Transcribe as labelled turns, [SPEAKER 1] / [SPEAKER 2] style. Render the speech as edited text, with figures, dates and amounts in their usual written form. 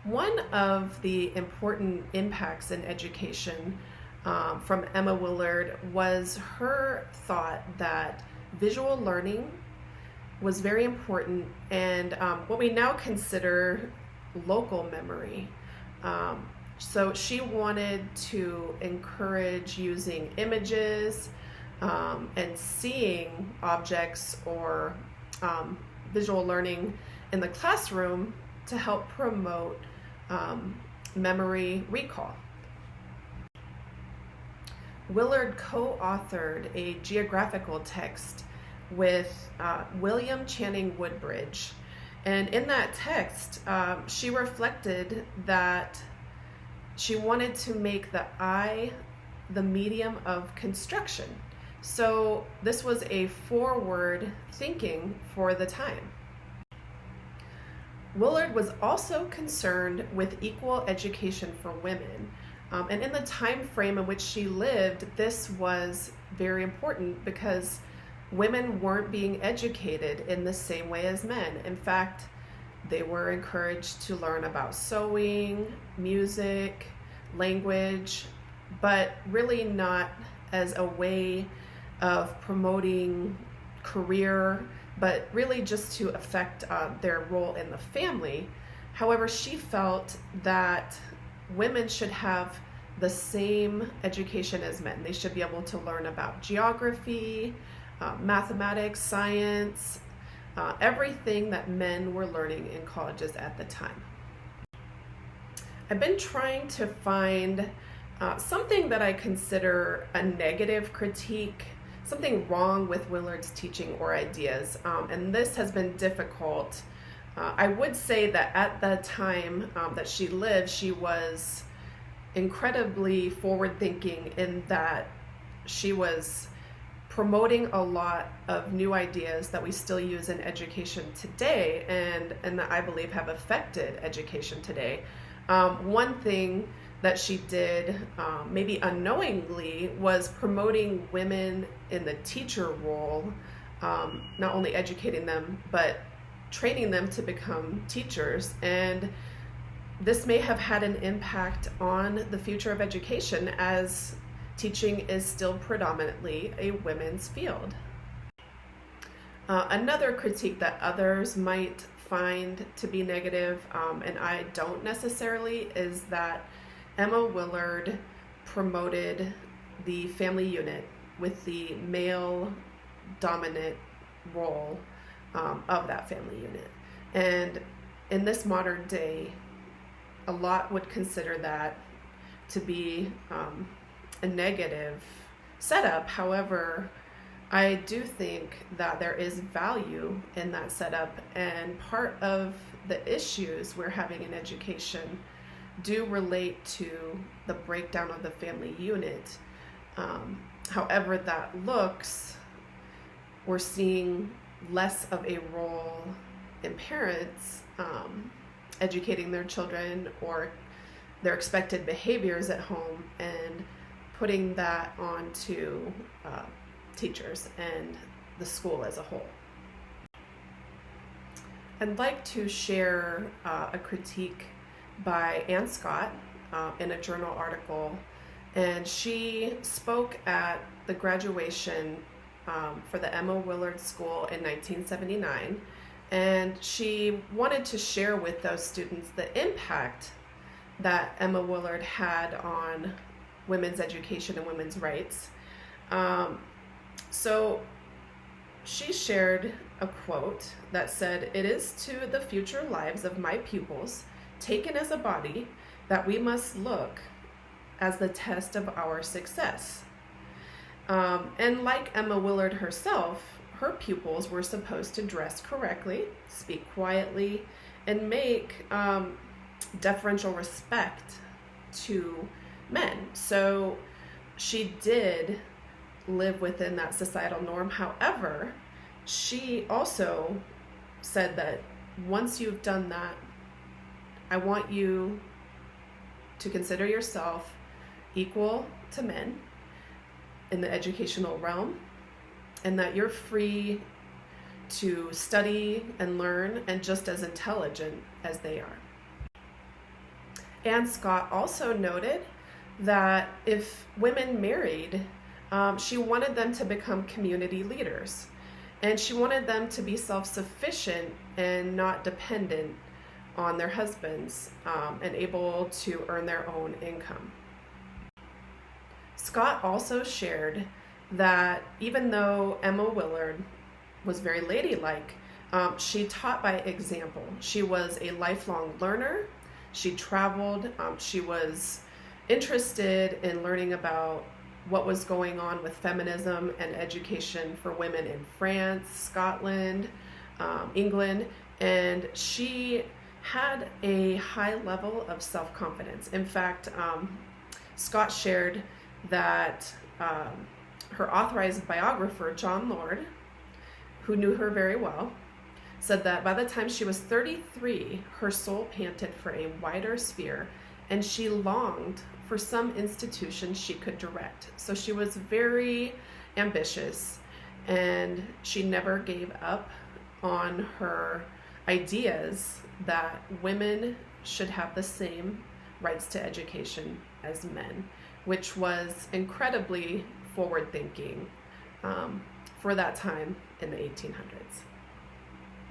[SPEAKER 1] One of the important impacts in education from Emma Willard was her thought that visual learning was very important and what we now consider local memory. So she wanted to encourage using images and seeing objects or visual learning in the classroom to help promote memory recall. Willard co-authored a geographical text with William Channing Woodbridge. And in that text, she reflected that she wanted to make the eye the medium of construction. So this was a forward thinking for the time. Willard was also concerned with equal education for women. And in the time frame in which she lived, this was very important because women weren't being educated in the same way as men. In fact, they were encouraged to learn about sewing, music, language, but really not as a way of promoting career, but really just to affect their role in the family. However, she felt that women should have the same education as men. They should be able to learn about geography, mathematics, science, everything that men were learning in colleges at the time. I've been trying to find something that I consider a negative critique, something wrong with Willard's teaching or ideas, and this has been difficult. I would say that at the time that she lived, she was incredibly forward-thinking in that she was promoting a lot of new ideas that we still use in education today and that I believe have affected education today. One thing that she did, maybe unknowingly, was promoting women in the teacher role, not only educating them, but training them to become teachers. And this may have had an impact on the future of education, as teaching is still predominantly a women's field. Another critique that others might find to be negative, and I don't necessarily, is that Emma Willard promoted the family unit with the male dominant role of that family unit. And in this modern day, a lot would consider that to be a negative setup. However, I do think that there is value in that setup, and part of the issues we're having in education do relate to the breakdown of the family unit. However that looks, we're seeing less of a role in parents educating their children or their expected behaviors at home and putting that onto teachers and the school as a whole. I'd like to share a critique by Ann Scott in a journal article, and she spoke at the graduation for the Emma Willard School in 1979, and she wanted to share with those students the impact that Emma Willard had on women's education and women's rights. So she shared a quote that said, "It is to the future lives of my pupils, taken as a body, that we must look as the test of our success." And like Emma Willard herself, her pupils were supposed to dress correctly, speak quietly, and make deferential respect to men. So she did live within that societal norm. However, she also said that once you've done that, I want you to consider yourself equal to men in the educational realm, and that you're free to study and learn and just as intelligent as they are. And Scott also noted that if women married, she wanted them to become community leaders. And she wanted them to be self-sufficient and not dependent on their husbands, and able to earn their own income. Scott also shared that even though Emma Willard was very ladylike, she taught by example. She was a lifelong learner. She traveled. She was interested in learning about what was going on with feminism and education for women in France, Scotland, England, and she had a high level of self-confidence. In fact, Scott shared that her authorized biographer, John Lord, who knew her very well, said that by the time she was 33, her soul panted for a wider sphere, and she longed for some institution she could direct. So she was very ambitious, and she never gave up on her ideas that women should have the same rights to education as men, which was incredibly forward-thinking for that time in the 1800s.